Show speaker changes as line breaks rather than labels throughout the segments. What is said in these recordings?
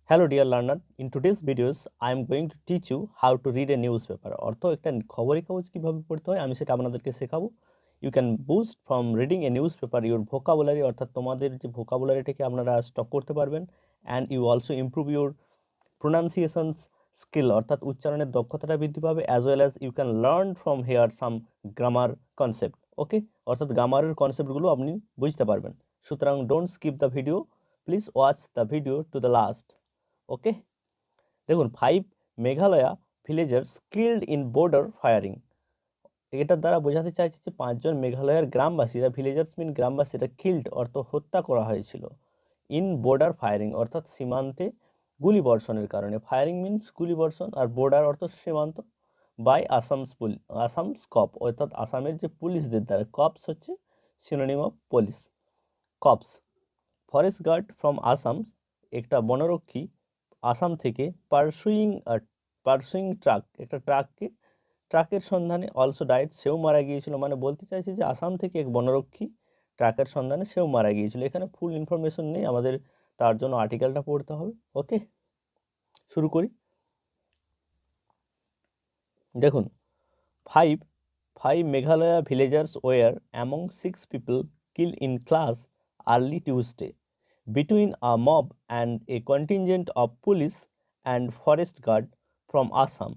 Hello dear learner, in today's videos I am going to teach you how to read a newspaper অর্থ একটা খবরের কাগজ কিভাবে পড়তে হয় আমি সেটা আপনাদেরকে শেখাবো। You can boost from reading a newspaper your vocabulary অর্থাৎ তোমাদের যে ভোকাবুলারিটাকে আপনারা স্টক করতে পারবেন and you also improve your pronunciations skill অর্থাৎ উচ্চারণের দক্ষতাটা বৃদ্ধি পাবে as well as you can learn from here some grammar concept ওকে অর্থাৎ গ্রামারের কনসেপ্টগুলো আপনি বুঝতে পারবেন। সুতরাং don't skip the video, please watch the video to the last. Okay, দেখুন 5 Meghalaya villagers killed in border firing. এটার দ্বারা বোঝাতে চাইছে যে 5 জন মেঘালয়ের গ্রামবাসীরা, ভিলেজার্স মিন গ্রামবাসীরা, কিল্ড অর্থ হত্যা করা হয়েছিল, ইন বর্ডার ফায়ারিং অর্থাৎ সীমান্তে গুলি বর্ষণের কারণে। ফায়ারিং মিনস গুলি বর্ষণ, আর বর্ডার অর্থ সীমান্ত, বাই আসামস কপ অর্থাৎ আসামের যে পুলিশদের দ্বারা। কপস হচ্ছে synonym of police, cops. Forest guard from Assam, একটা বনরক্ষী আসাম থেকে পারসুইং ট্রাক, একটা ট্রাকের সন্ধানে অলসো ডায়েট, সেও মারা গিয়েছিল। মানে বলতে চাইছে যে আসাম থেকে এক বনরক্ষী ট্রাকের সন্ধানে সেও মারা গিয়েছিল। এখানে ফুল ইনফরমেশন নেই, আমাদের তার জন্য আর্টিকেলটা পড়তে হবে। ওকে, শুরু করি। দেখুন, five Meghalaya villagers war among 6 people kill in class early Tuesday between a mob and a contingent of police and forest guard from Assam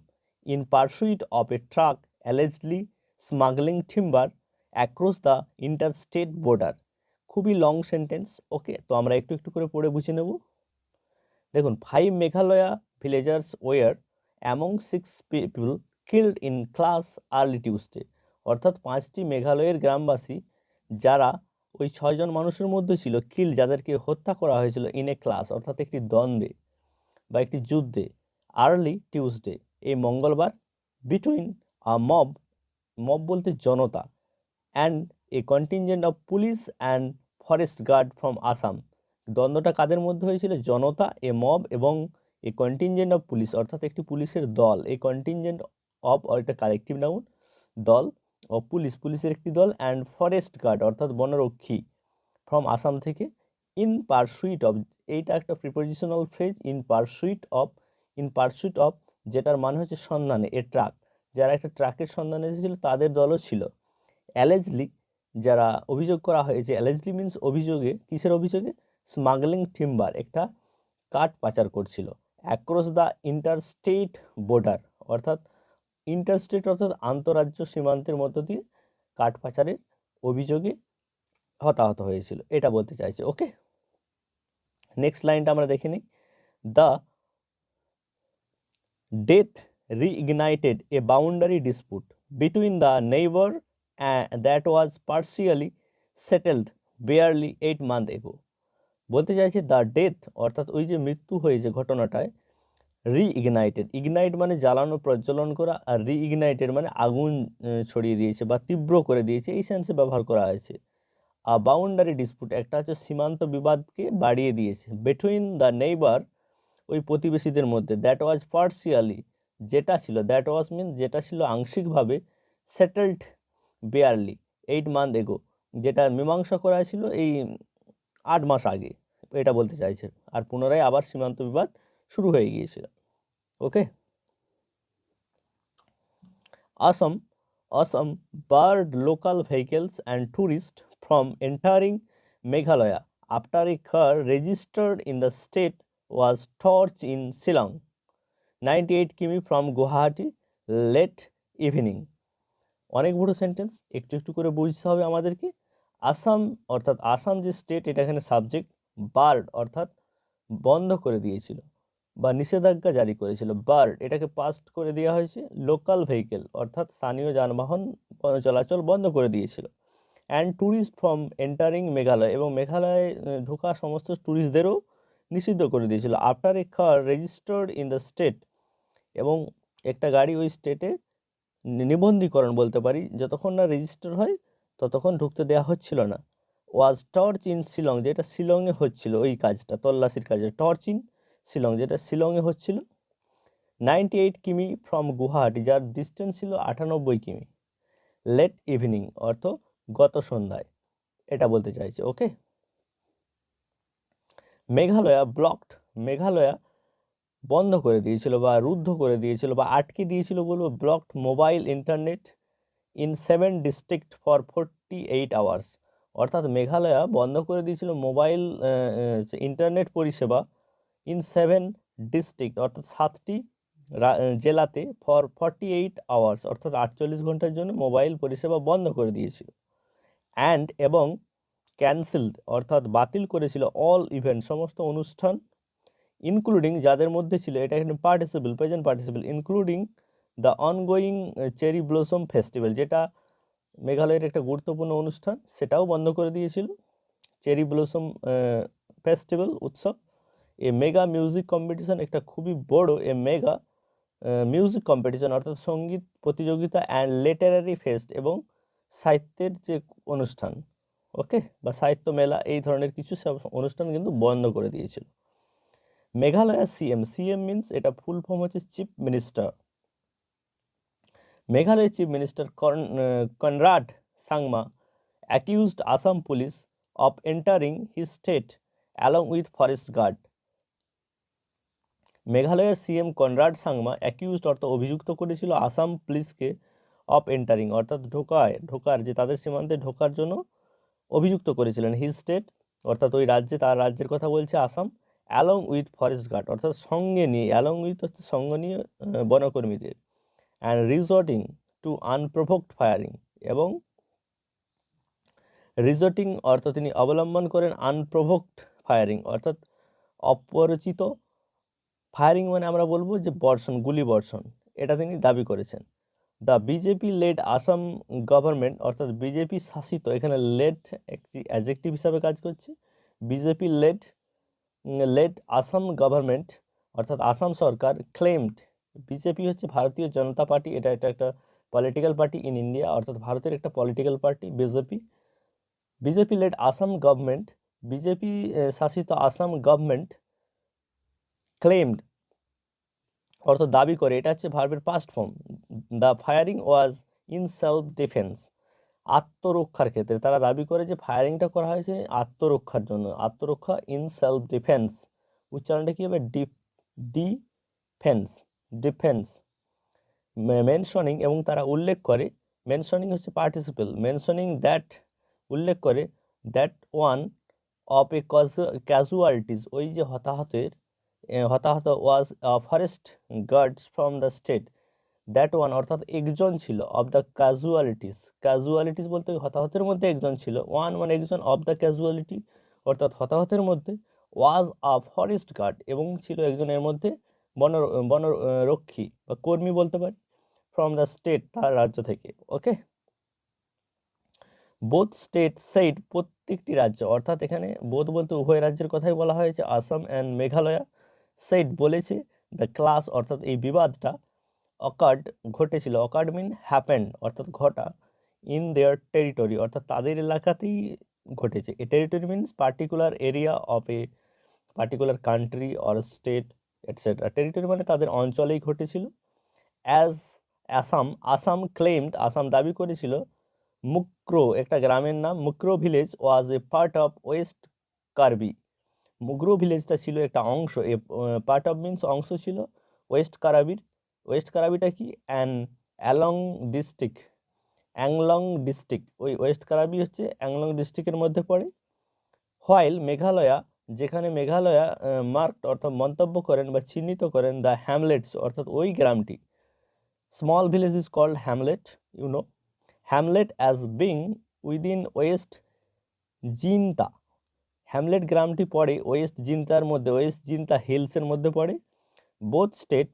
in pursuit of a truck allegedly smuggling timber across the interstate border. খুবই long sentence. ওকে, তো আমরা একটু একটু করে পড়ে বুঝে নেব। দেখুন, 5 Meghalaya villagers war among 6 people killed in class early Tuesday অর্থাৎ 5টি মেঘালয়ের গ্রামবাসী যারা ওই 6 জন মানুষের মধ্যে ছিল, কিল যাদেরকে হত্যা করা হয়েছিল, ইন এ ক্লাস অর্থাৎ একটি দ্বন্দ্বে বা একটি যুদ্ধে, আর্লি টিউসডে এই মঙ্গলবার, বিটুইন আ মব বলতে জনতা, and a contingent of police and forest guard from Assam. দ্বন্দ্বটা কাদের মধ্যে হয়েছিল? জনতা, এ মব এবং এ কন্টিনজেন্ট অফ পুলিশ অর্থাৎ একটি পুলিশের দল। এই কন্টিনজেন্ট অফ একটা কালেকটিভ নাউন, দল, ও পুলিশের একটি দল, অ্যান্ড ফরেস্ট গার্ড অর্থাৎ বনরক্ষী, ফ্রম আসাম থেকে, ইন পারসুইট অফ, এইটা একটা prepositional phrase, in pursuit of যেটার মানে হচ্ছে সন্ধানে, এ ট্রাক, যারা একটা ট্রাকের সন্ধানে এসেছিল তাদের দলও ছিল। অ্যালেজলি, যারা অভিযোগ করা হয়েছে, অ্যালেজলি মিনস অভিযোগে, কিসের অভিযোগে? স্মাগলিং টিম্বার, একটা কাঠ পাচার করছিল, অ্যাক্রস দ্য ইন্টারস্টেট বর্ডার অর্থাৎ ইন্টারস্টেট অর্থাৎ আন্তঃরাজ্য সীমান্তের মধ্য দিয়ে কাঠ পাচারের অভিযোগে হতাহত হয়েছিল, এটা বলতে চাইছে। ওকে, নেক্সট লাইনটা আমরা দেখে নিই। The death reignited a boundary dispute between the neighbor that was partially settled barely 8 months ago. বলতে চাইছে দ্য ডেথ অর্থাৎ ওই যে মৃত্যু হয়েছে ঘটনাটায়, রিইগনাইটেড, ইগনাইট মানে জ্বালানো, প্রজ্বলন করা, আর রিইগনাইটেড মানে আগুন ছড়িয়ে দিয়েছে বা তীব্র করে দিয়েছে, এই সেন্সে ব্যবহার করা হয়েছে। আ বাউন্ডারি ডিসপুট একটা হচ্ছে সীমান্ত বিবাদকে বাড়িয়ে দিয়েছে, বিটুইন দ্য নেইবার ওই প্রতিবেশীদের মধ্যে, দ্যাট ওয়াজ পার্সিয়ালি যেটা ছিল, দ্যাট ওয়াজ মিন যেটা ছিল আংশিকভাবে, সেটেলড বেয়ারলি 8 মান্থ এগো যেটা মীমাংসা করা ছিল এই 8 মাস আগে, এটা বলতে চাইছে। আর পুনরায় আবার সীমান্ত বিবাদ শুরু হয়ে গিয়েছিল। ওকে, Assam barred local vehicles and tourists from entering Meghalaya after a car registered in the state was torched in Shillong, 98 কিমি from Guwahati, late evening. অনেক বড় সেন্টেন্স, একটু একটু করে বুঝতে হবে আমাদেরকে। আসাম অর্থাৎ আসাম যে স্টেট, এটা এখানে সাবজেক্ট, বার্ড অর্থাৎ বন্ধ করে দিয়েছিল বা নিষেধাজ্ঞা জারি করেছিল, বার্ড এটাকে পাস্ট করে দেওয়া হয়েছে, লোকাল ভেহিকেল অর্থাৎ স্থানীয় যানবাহন চলাচল বন্ধ করে দিয়েছিল, and tourist from entering Meghalaya এবং মেঘালয়ে ঢোকা সমস্ত ট্যুরিস্টদেরও নিষিদ্ধ করে দিয়েছিল। After a car registered in the state, এবং একটা গাড়ি ওই স্টেটে নিবন্ধীকরণ বলতে পারি, যতক্ষণ না রেজিস্টার হয় ততক্ষণ ঢুকতে দেওয়া হচ্ছিল না। ওয়াজ টর্চ ইন শিলং, যেটা শিলংয়ে হচ্ছিল ওই কাজটা, তল্লাশির কাজে, টর্চ ইন শিলং যেটা শিলংয়ে হচ্ছিল, 98 কিমি ফ্রম গুয়াহাটি যার ডিস্টেন্স ছিল 98 কিমি, লেট ইভিনিং অর্থ গত সন্ধ্যায়, এটা বলতে চাইছে। ওকে, মেঘালয়া বন্ধ করে দিয়েছিল বা রুদ্ধ করে দিয়েছিল বা আটকে দিয়েছিল বলবো, blocked mobile internet in 7 district for 48 hours. অর্থাৎ মেঘালয়া বন্ধ করে দিয়েছিল মোবাইল ইন্টারনেট পরিষেবা ইন 7 ডিস্ট্রিক্ট অর্থাৎ 7টি জেলাতে ফর 48 আওয়ার্স অর্থাৎ 48 ঘন্টার জন্য মোবাইল পরিষেবা বন্ধ করে দিয়েছিল। এবং ক্যান্সেলড অর্থাৎ বাতিল করেছিল অল ইভেন্ট সমস্ত অনুষ্ঠান, ইনক্লুডিং যাদের মধ্যে ছিল, এটা এখানে participle present participle, including the ongoing cherry blossom festival, যেটা মেঘালয়ের একটা গুরুত্বপূর্ণ অনুষ্ঠান, সেটাও বন্ধ করে দিয়েছিল। চেরি ব্লসম ফেস্টিভ্যাল উৎসব, এ মেগা মিউজিক কম্পিটিশন, একটা খুবই বড় মেগা মিউজিক কম্পিটিশন অর্থাৎ সঙ্গীত প্রতিযোগিতা, অ্যান্ড লিটারারি ফেস্ট এবং সাহিত্যের যে অনুষ্ঠান, ওকে, বা সাহিত্য মেলা, এই ধরনের কিছু সব অনুষ্ঠান কিন্তু বন্ধ করে দিয়েছিল। মেঘালয়া সিএম মিনস, এটা ফুল ফর্ম হচ্ছে চিফ মিনিস্টার। মেঘালয়ের chief minister Conrad Sangma accused Assam police of entering his state along with forest guard. মেঘালয়ের সিএম কনরাড সাংমা অ্যাকিউজড অর্থাৎ অভিযুক্ত করেছিল আসাম পুলিশকে অফ এন্টারিং অর্থাৎ ঢোকার যে তাদের সীমান্তে ঢোকার জন্য অভিযুক্ত করেছিলেন, হিজ স্টেট অর্থাৎ ওই রাজ্যে, তার রাজ্যের কথা বলছে Assam, along with forest guard অর্থাৎ সঙ্গে নিয়ে, অ্যালং উইথ অর্থাৎ সঙ্গে নিয়ে বনকর্মীদের, and resorting to unprovoked firing, এবং রিসর্টিং অর্থাৎ তিনি অবলম্বন করেন আনপ্রভোকড ফায়ারিং অর্থাৎ অপরিচিত ফায়ারিং, মানে আমরা বলবো যে বর্ষণ, গুলি বর্ষণ, এটা তিনি দাবি করেছেন। The BJP led Assam government অর্থাৎ বিজেপি শাসিত, এখানে লেড একটি অ্যাডজেক্টিভ হিসাবে কাজ করছে, বিজেপি লেড আসাম গভর্নমেন্ট অর্থাৎ আসাম সরকার ক্লেমড, বিজেপি হচ্ছে ভারতীয় জনতা পার্টি, এটা একটা পলিটিক্যাল পার্টি ইন ইন্ডিয়া অর্থাৎ ভারতের একটা political party BJP led Assam government, BJP শাসিত আসাম গভর্নমেন্ট ক্লেমড অর্থাৎ দাবি করে, এটা হচ্ছে ভার্বের past form. The firing was in self defence, আত্মরক্ষার ক্ষেত্রে তারা দাবি করে যে ফায়ারিংটা করা হয়েছে আত্মরক্ষার জন্য, আত্মরক্ষা ইন সেলফ ডিফেন্স, উচ্চারণটা কী হবে, ডিফেন্স মেনশনিং, এবং তারা উল্লেখ করে, মেনশনিং হচ্ছে পার্টিসিপল, মেনশনিং দ্যাট উল্লেখ করে, that one of a casualties, ওই যে হতাহত was forest guards from the state, that one অর্থাৎ একজন ছিল, অফ দ্য ক্যাজুয়ালিটিস বলতে হতাহতের মধ্যে একজন ছিল, ওয়ান মানে একজন, অফ দ্য ক্যাজুয়ালিটি অর্থাৎ হতাহতের মধ্যে, ওয়াজ আ ফরেস্ট গার্ড এবং ছিল একজনের মধ্যে বনরক্ষী বা কর্মী বলতে পারি, ফ্রম দ্য স্টেট তার রাজ্য থেকে, ওকে। বোথ স্টেট সেইড, প্রত্যেকটি রাজ্য অর্থাৎ এখানে বোথ বলতে উভয় রাজ্যের কথাই বলা হয়েছে, আসাম অ্যান্ড মেঘালয়া, সেইড বলেছে, দ্য ক্লাস অর্থাৎ এই বিবাদটা, অকার্ড ঘটেছিল, অকার্ড মিন হ্যাপেন্ড অর্থাৎ ঘটা, ইন দেয়ার টেরিটরি অর্থাৎ তাদের এলাকাতেই ঘটেছে, a territory means particular area of a particular country or state etcetera, territory মানে তাদের অঞ্চলেই ঘটেছিল। অ্যাজ আসাম ক্লেমড, আসাম দাবি করেছিল, মুক্রো একটা গ্রামের নাম, Mukroh village was a part of west Karbi, Mukroh ভিলেজটা ছিল একটা অংশ, এ পার্ট অফ মিনস অংশ ছিল ওয়েস্ট কারাবির, ওয়েস্ট কারাবিটা কি অ্যাংলং ডিস্ট্রিক্ট, ওই ওয়েস্ট কারাবি হচ্ছে অ্যাংলং ডিস্ট্রিক্টের মধ্যে পড়ে। হোয়াইল মেঘালয়া, যেখানে মেঘালয়া মার্কড অর্থাৎ মন্তব্য করেন বা চিহ্নিত করেন, দ্য হ্যামলেটস অর্থাৎ ওই গ্রামটি, small village is called hamlet, hamlet as being within west Jinta, hamlet গ্রামটি পড়ে ওয়েস্ট জিনতার মধ্যে, ওয়েস্ট জিনতা হিলসের মধ্যে পড়ে। বোথ স্টেট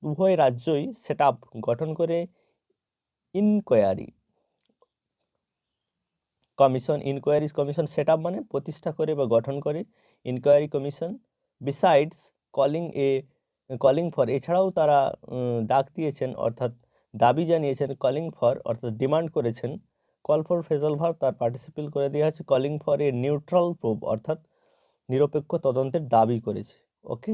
উভয় রাজ্যই সেট আপ গঠন করে ইনকোয়ারি কমিশন সেট আপ মানে প্রতিষ্ঠা করে বা গঠন করে, inquiry commission. Besides calling for, এছাড়াও তারা ডাক দিয়েছেন অর্থাৎ দাবি জানিয়েছেন, কলিং ফর অর্থাৎ ডিমান্ড করেছেন, কল ফর ফ্রেজাল ভার্ব তার পার্টিসিপেল করে দেওয়া আছে, calling for a neutral proof অর্থাৎ নিরপেক্ষ তদন্তের দাবি করেছে, ওকে।